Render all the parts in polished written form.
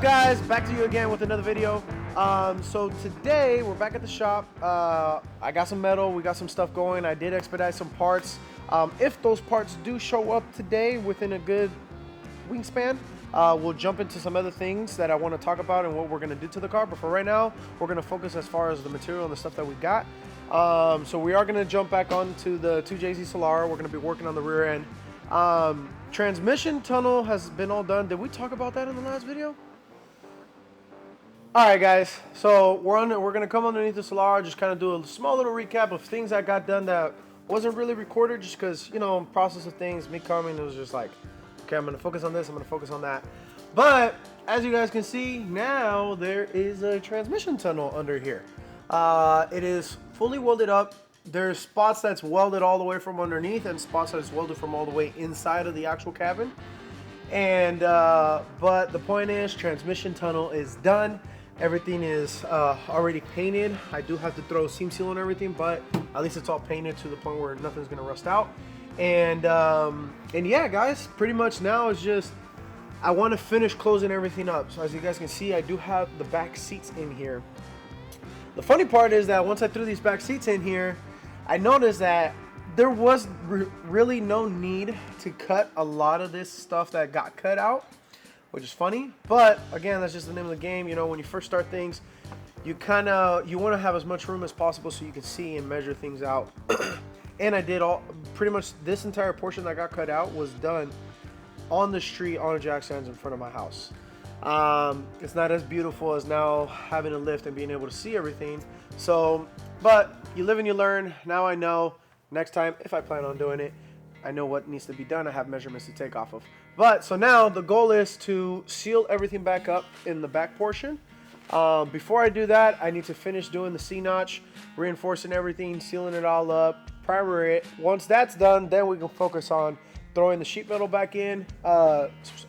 up, guys? Back to you again with another video. So today we're back at the shop. I got some metal, we got some stuff going. I did expedite some parts. If those parts do show up today within a good wingspan, we'll jump into some other things that I want to talk about and what we're going to do to the car. But for right now, we're going to focus as far as the material and the stuff that we got. So we are going to jump back onto the 2JZ Solara. We're going to be working on the rear end. Transmission tunnel has been all done. Did we talk about that in the last video? All right, guys. So we're going to come underneath the Solara, just kind of do a small little recap of things I got done that wasn't really recorded, just because, you know, process of things, me coming, it was just like, okay, I'm going to focus on this, I'm going to focus on that. But as you guys can see, now there is a transmission tunnel under here. It is fully welded up. There's spots that's welded all the way from underneath and spots that's welded from all the way inside of the actual cabin. And but the point is, transmission tunnel is done. Everything is already painted. I do have to throw seam seal and everything, but at least it's all painted to the point where nothing's gonna rust out. And yeah, guys, pretty much now it's just I want to finish closing everything up. So as you guys can see, I do have the back seats in here. The funny part is that once I threw these back seats in here, I noticed that there was really no need to cut a lot of this stuff that got cut out, which is funny. But again, that's just the name of the game. You know, when you first start things, you want to have as much room as possible so you can see and measure things out. And I did pretty much this entire portion that got cut out was done on the street on a jack stands in front of my house. It's not as beautiful as now having a lift and being able to see everything. So, but you live and you learn. Now I know next time, if I plan on doing it, I know what needs to be done. I have measurements to take off of. But so now the goal is to seal everything back up in the back portion. Before I do that, I need to finish doing the C-notch, reinforcing everything, sealing it all up, primer it. Once that's done, then we can focus on throwing the sheet metal back in,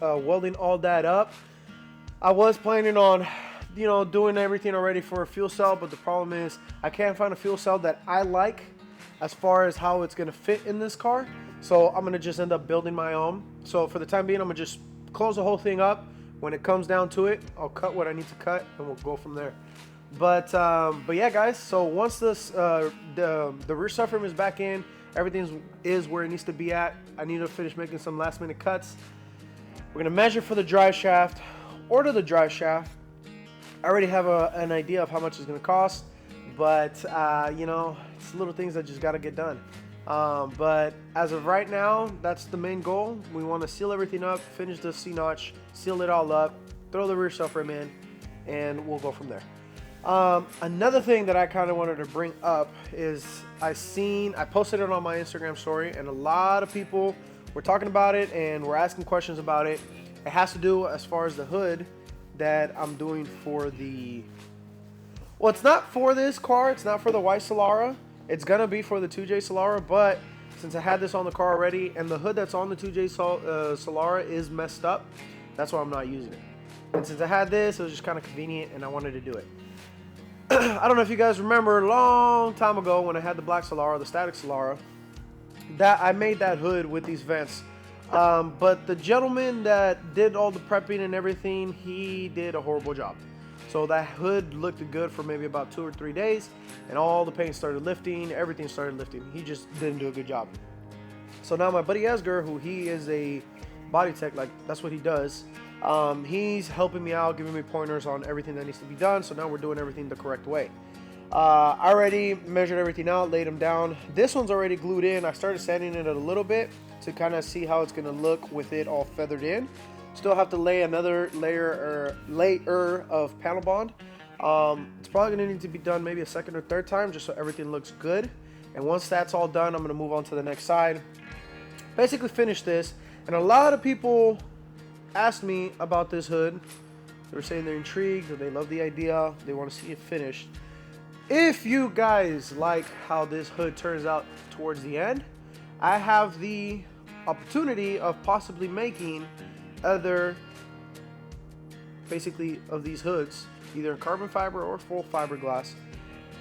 welding all that up. I was planning on, you know, doing everything already for a fuel cell, but the problem is I can't find a fuel cell that I like as far as how it's gonna fit in this car. So I'm gonna just end up building my own. So for the time being, I'm gonna just close the whole thing up. When it comes down to it, I'll cut what I need to cut and we'll go from there. But yeah, guys, so once this the rear subframe is back in, everything is where it needs to be at. I need to finish making some last minute cuts. We're gonna measure for the drive shaft, order the drive shaft. I already have an idea of how much it's gonna cost, but you know, it's little things that just gotta get done. But as of right now, that's the main goal. We want to seal everything up, finish the C-notch, seal it all up, throw the rear subframe in, and we'll go from there. Another thing that I kind of wanted to bring up is I posted it on my Instagram story, and a lot of people were talking about it and were asking questions about it. It has to do as far as the hood that I'm doing for the, well, it's not for this car, it's not for the white Solara. It's gonna be for the 2J Solara, but since I had this on the car already and the hood that's on the 2J Solara is messed up, that's why I'm not using it. And since I had this, it was just kind of convenient and I wanted to do it. I don't know if you guys remember a long time ago when I had the black Solara, the static Solara, that I made that hood with these vents. But the gentleman that did all the prepping and everything, he did a horrible job. So that hood looked good for maybe about 2 or 3 days, and all the paint started lifting, everything started lifting. He just didn't do a good job. So now my buddy Esger, who he is a body tech, like that's what he does, he's helping me out, giving me pointers on everything that needs to be done. So now we're doing everything the correct way. I already measured everything out, laid them down. This one's already glued in. I started sanding it a little bit to kind of see how it's gonna look with it all feathered in. Still have to lay another layer of panel bond. It's probably gonna need to be done maybe a second or third time just so everything looks good. And once that's all done, I'm gonna move on to the next side. Basically finish this. And a lot of people asked me about this hood. They were saying they're intrigued, or they love the idea, they want to see it finished. If you guys like how this hood turns out towards the end, I have the opportunity of possibly making other basically of these hoods, either carbon fiber or full fiberglass,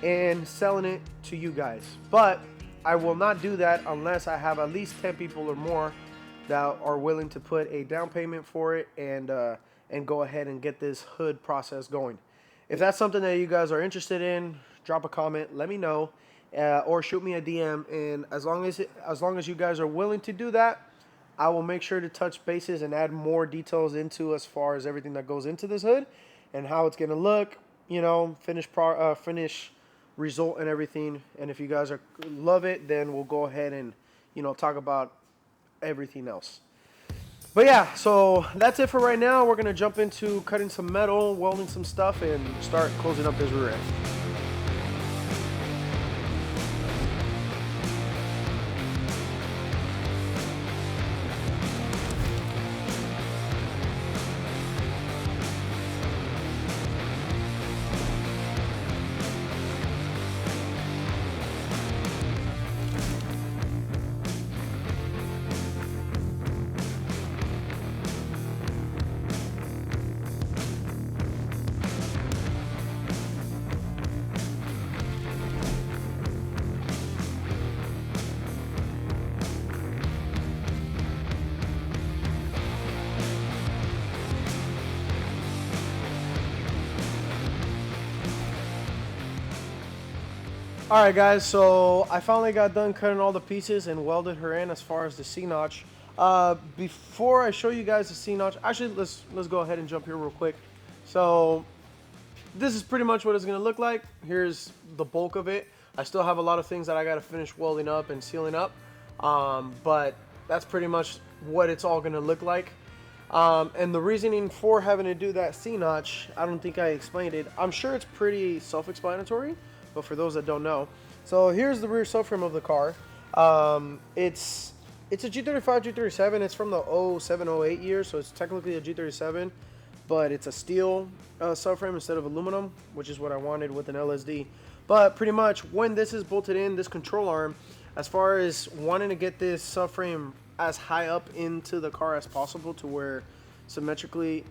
and selling it to you guys. But I will not do that unless I have at least 10 people or more that are willing to put a down payment for it and and go ahead and get this hood process going. If that's something that you guys are interested in, drop a comment, let me know, or shoot me a DM. And as long as you guys are willing to do that, I will make sure to touch bases and add more details into as far as everything that goes into this hood and how it's gonna look. You know, finish result and everything. And if you guys love it, then we'll go ahead and talk about everything else. But yeah, so that's it for right now. We're gonna jump into cutting some metal, welding some stuff, and start closing up this rear end. Alright guys, so I finally got done cutting all the pieces and welded her in as far as the C-notch. Before I show you guys the C-notch, actually let's go ahead and jump here real quick. So this is pretty much what it's going to look like. Here's the bulk of it. I still have a lot of things that I got to finish welding up and sealing up, but that's pretty much what it's all going to look like. And the reasoning for having to do that C-notch, I don't think I explained it. I'm sure it's pretty self-explanatory, but for those that don't know, so here's the rear subframe of the car. It's a G35, G37. It's from the 07-08 year, so it's technically a G37, but it's a steel subframe instead of aluminum, which is what I wanted with an LSD. But pretty much when this is bolted in, this control arm, as far as wanting to get this subframe as high up into the car as possible to where symmetrically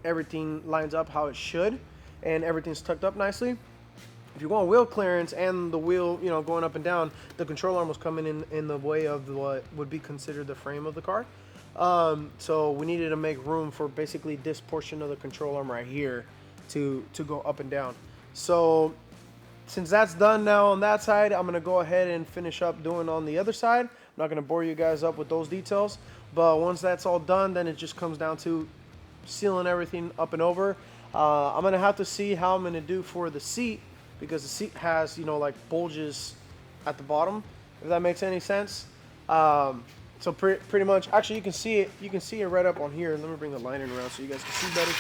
everything lines up how it should and everything's tucked up nicely. If you want wheel clearance and the wheel, going up and down, the control arm was coming in the way of what would be considered the frame of the car. So we needed to make room for basically this portion of the control arm right here to go up and down. So since that's done now on that side, I'm gonna go ahead and finish up doing on the other side. I'm not gonna bore you guys up with those details, but once that's all done, then it just comes down to sealing everything up and over. I'm gonna have to see how I'm gonna do for the seat, because the seat has, like bulges at the bottom, if that makes any sense. So pretty much, actually you can see it right up on here. Let me bring the lining around so you guys can see better.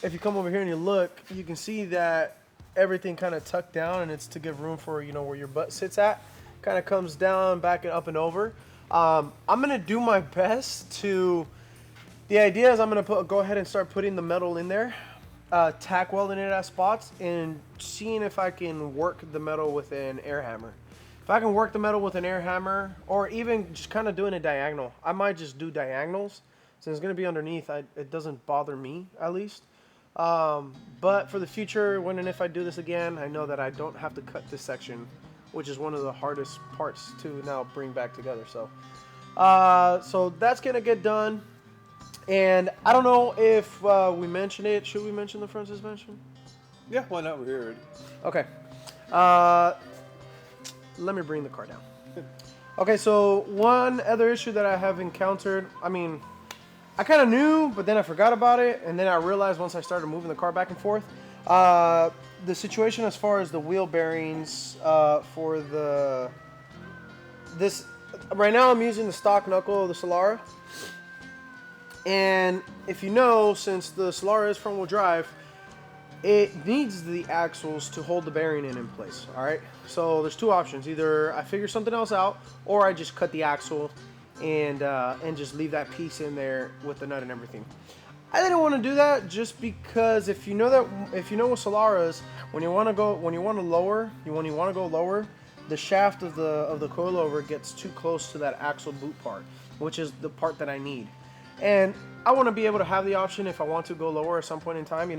If you come over here and you look, you can see that everything kind of tucked down, and it's to give room for, where your butt sits at. Kind of comes down, back and up and over. I'm gonna do my best to, the idea is I'm gonna go ahead and start putting the metal in there. Tack welding it at spots and seeing if I can work the metal with an air hammer. If I can work the metal with an air hammer, or even just kind of doing a diagonal, I might just do diagonals since it's going to be underneath. It doesn't bother me, at least. But for the future, when and if I do this again, I know that I don't have to cut this section, which is one of the hardest parts to now bring back together. So that's going to get done. And I don't know if we mentioned it. Should we mention the front suspension? Yeah, why not? We're here already. Okay. Let me bring the car down. Okay, so one other issue that I have encountered, I mean, I kind of knew, but then I forgot about it. And then I realized once I started moving the car back and forth, the situation as far as the wheel bearings for this, right now I'm using the stock Knuckle of the Solara. And if you know, since the Solara is front wheel drive, it needs the axles to hold the bearing in place, all right? So there's two options. Either I figure something else out, or I just cut the axle and just leave that piece in there with the nut and everything. I didn't want to do that just because if you know with Solaras, when you want to go lower, the shaft of the coilover gets too close to that axle boot part, which is the part that I need. And I want to be able to have the option if I want to go lower at some point in time,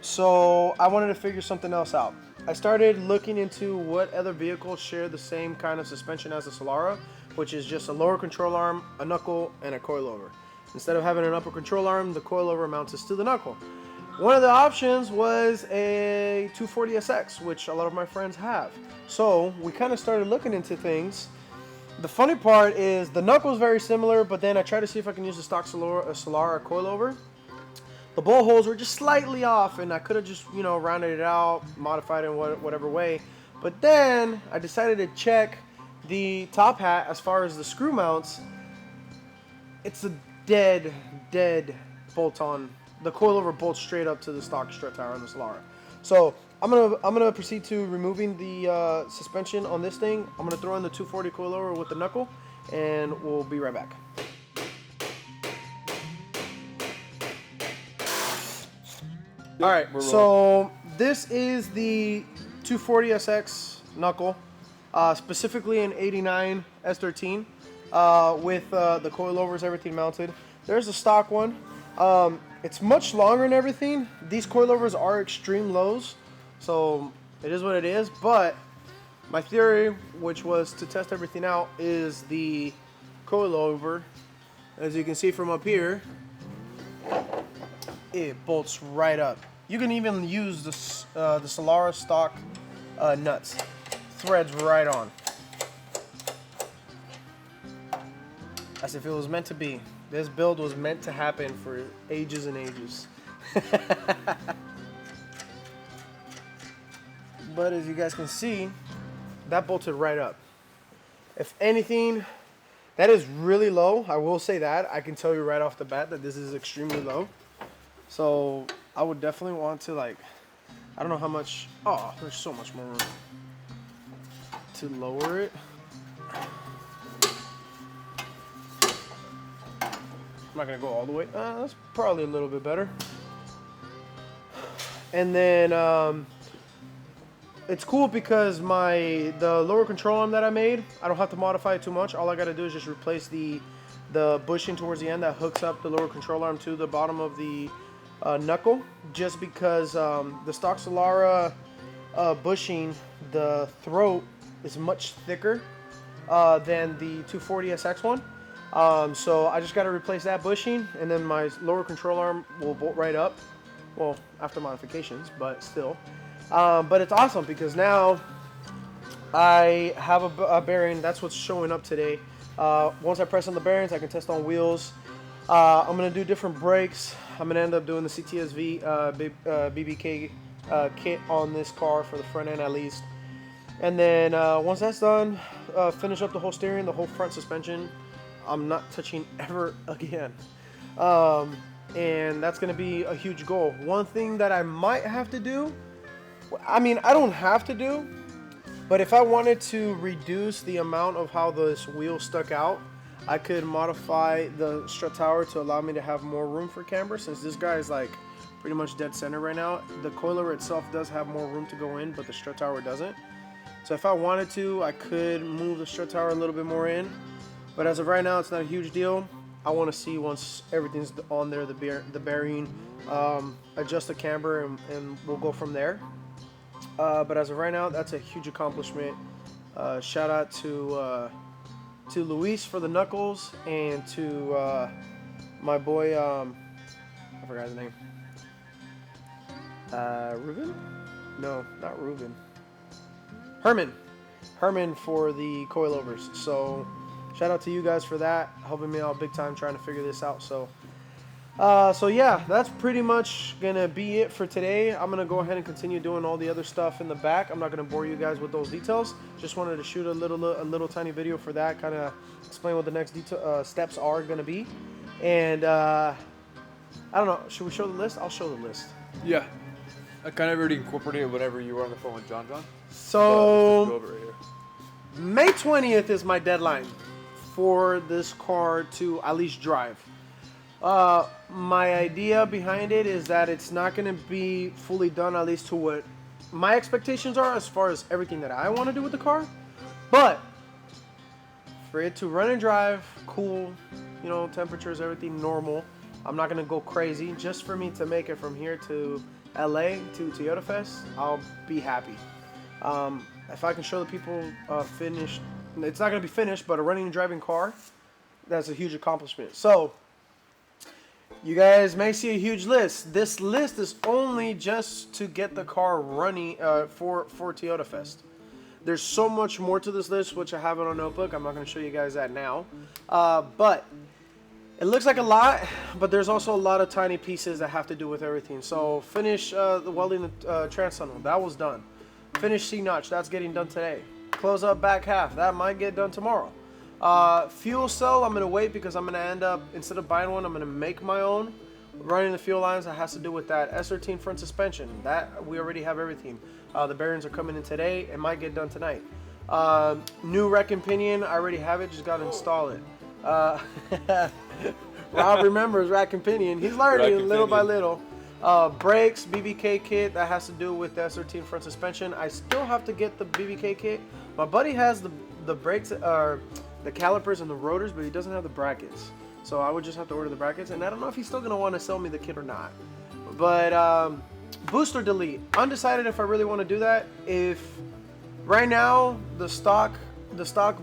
So I wanted to figure something else out. I started looking into what other vehicles share the same kind of suspension as the Solara, which is just a lower control arm, a knuckle, and a coilover. Instead of having an upper control arm, the coilover mounts to the knuckle. One of the options was a 240SX, which a lot of my friends have. So we kind of started looking into things. The funny part is the knuckle is very similar, but then I tried to see if I can use the stock Solara coilover. The bowl holes were just slightly off, and I could have just, rounded it out, modified it in whatever way. But then I decided to check the top hat as far as the screw mounts. It's a dead bolt-on. The coilover bolts straight up to the stock strut tower on the Solara. So I'm gonna proceed to removing the suspension on this thing. I'm gonna throw in the 240 coilover with the knuckle, and we'll be right back. All right, so this is the 240SX knuckle, specifically an 89 S13 with the coilovers, everything mounted. There's the stock one. It's much longer and everything. These coilovers are extreme lows, so it is what it is. But my theory, which was to test everything out, is the coilover. As you can see from up here, it bolts right up. You can even use the Solara stock nuts. Threads right on. As if it was meant to be. This build was meant to happen for ages and ages. But as you guys can see, that bolted right up. If anything, that is really low. I will say that. I can tell you right off the bat that this is extremely low. So I would definitely want to, I don't know how much. Oh, there's so much more room to lower it. I'm not gonna go all the way. That's probably a little bit better. And then it's cool because the lower control arm that I made, I don't have to modify it too much. All I gotta do is just replace the bushing towards the end that hooks up the lower control arm to the bottom of the knuckle. Just because the stock Solara bushing, the throat is much thicker than the 240SX one. So I just got to replace that bushing, and then my lower control arm will bolt right up. Well, after modifications, but still. But it's awesome because now I have a bearing. That's what's showing up today. Once I press on the bearings, I can test on wheels. I'm going to do different brakes. I'm going to end up doing the CTSV BBK kit on this car for the front end at least. And then once that's done, finish up the whole steering, the whole front suspension. I'm not touching ever again. And that's going to be a huge goal. One thing that I might have to do, I mean, I don't have to do, but if I wanted to reduce the amount of how this wheel stuck out, I could modify the strut tower to allow me to have more room for camber. Since this guy is pretty much dead center right now, the coilover itself does have more room to go in, but the strut tower doesn't. So if I wanted to, I could move the strut tower a little bit more in. But as of right now, it's not a huge deal. I want to see once everything's on there, the bearing, adjust the camber, and we'll go from there. But as of right now, that's a huge accomplishment. Shout out to Luis for the knuckles, and to my boy, I forgot his name. Ruben? No, not Ruben. Herman for the coilovers. So shout out to you guys for that, helping me out big time trying to figure this out. So yeah, that's pretty much gonna be it for today. I'm gonna go ahead and continue doing all the other stuff in the back. I'm not gonna bore you guys with those details. Just wanted to shoot a little tiny video for that, kind of explain what the next steps are gonna be. And I don't know, should we show the list? I'll show the list. Yeah, I kind of already incorporated whatever you were on the phone with John. So go over it here. May 20th is my deadline for this car to at least drive. My idea behind it is that it's not going to be fully done, at least to what my expectations are as far as everything that I want to do with the car. But for it to run and drive, cool, you know, temperatures, everything normal. I'm not going to go crazy. Just for me to make it from here to LA to Toyota Fest, I'll be happy. If I can show the people finished, it's not going to be finished, but a running and driving car, that's a huge accomplishment. So You guys may see a huge list. This list is only just to get the car running for Toyota Fest. There's so much more to this list, which I have on a notebook. I'm not going to show you guys that now. But it looks like a lot, but there's also a lot of tiny pieces that have to do with everything. So finish the welding the trans tunnel. That was done. Finish C-notch. That's getting done today. Close up back half. That might get done tomorrow. Fuel cell, I'm going to wait because I'm going to end up, instead of buying one, I'm going to make my own. Running the fuel lines, that has to do with that S13 front suspension. That, we already have everything. The bearings are coming in today. It might get done tonight. New rack and pinion, I already have it. Just got to install it. Rob remembers rack and pinion. He's learning little by little. Brakes, BBK kit, that has to do with the S13 front suspension. I still have to get the BBK kit. My buddy has the brakes, the calipers and the rotors, but he doesn't have the brackets. So I would just have to order the brackets, and I don't know if he's still gonna want to sell me the kit or not. But booster delete, undecided if I really want to do that. If right now the stock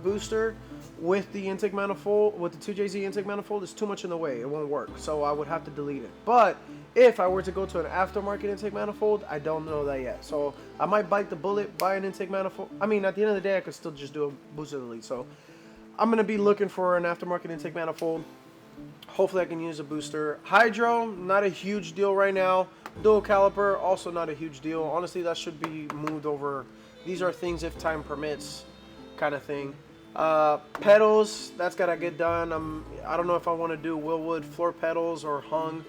booster with the intake manifold, with the 2JZ intake manifold, is too much in the way. It won't work, so I would have to delete it. But if I were to go to an aftermarket intake manifold, I don't know that yet. So I might bite the bullet, buy an intake manifold. I mean, at the end of the day, I could still just do a booster delete. So I'm going to be looking for an aftermarket intake manifold. Hopefully I can use a booster. Hydro, not a huge deal right now. Dual caliper, also not a huge deal. Honestly, that should be moved over. These are things if time permits kind of thing. Pedals, that's got to get done. I don't know if I want to do Willwood floor pedals or hung.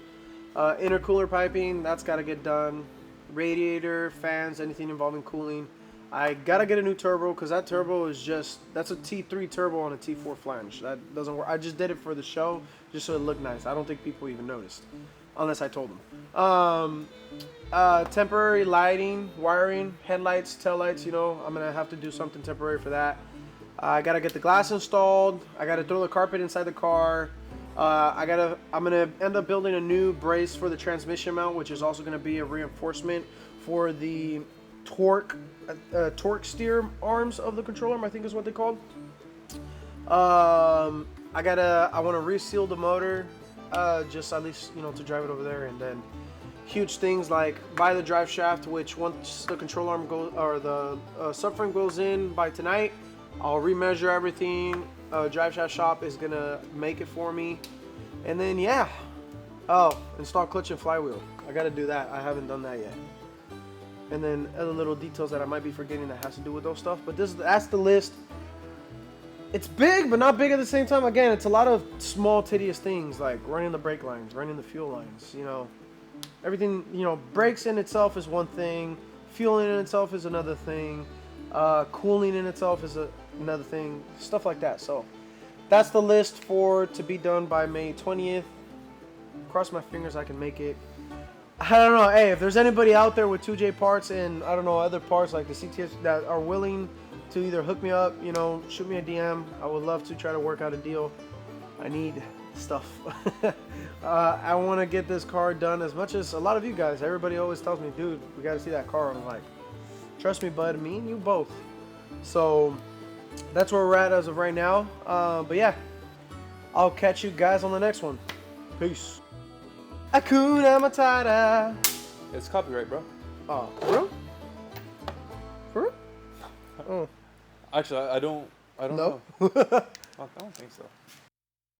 Intercooler piping, that's got to get done. Radiator, fans, anything involving cooling. I got to get a new turbo because that turbo is just, that's a T3 turbo on a T4 flange. That doesn't work. I just did it for the show just so it looked nice. I don't think people even noticed unless I told them. Temporary lighting, wiring, headlights, taillights, you know, I'm going to have to do something temporary for that. I got to get the glass installed. I got to throw the carpet inside the car. I'm going to end up building a new brace for the transmission mount, which is also going to be a reinforcement for the torque steer arms of the control arm, I think is what they called. I want to reseal the motor, just at least, you know, to drive it over there. And then huge things like buy the drive shaft, which once the control arm goes, or the subframe goes in by tonight, I'll remeasure everything. Drive shaft shop is gonna make it for me. And then yeah, install clutch and flywheel. I gotta do that. I haven't done that yet. And then other little details that I might be forgetting that has to do with those stuff. But that's the list. It's big, but not big at the same time. Again, it's a lot of small, tedious things like running the brake lines, running the fuel lines. You know, everything. You know, brakes in itself is one thing. Fueling in itself is another thing. Cooling in itself is another thing. Stuff like that. So that's the list to be done by May 20th. Cross my fingers I can make it. I don't know. Hey, if there's anybody out there with 2J parts and I don't know other parts like the CTS that are willing to either hook me up, you know, shoot me a DM. I would love to try to work out a deal. I need stuff. I want to get this car done as much as a lot of you guys. Everybody always tells me, dude, we got to see that car. I'm like, trust me, bud. Me and you both. So that's where we're at as of right now. But yeah, I'll catch you guys on the next one. Peace. Hakuna Matata. It's copyright, bro. Oh, for real? For real? Oh. Actually, I don't No? know. I don't think so.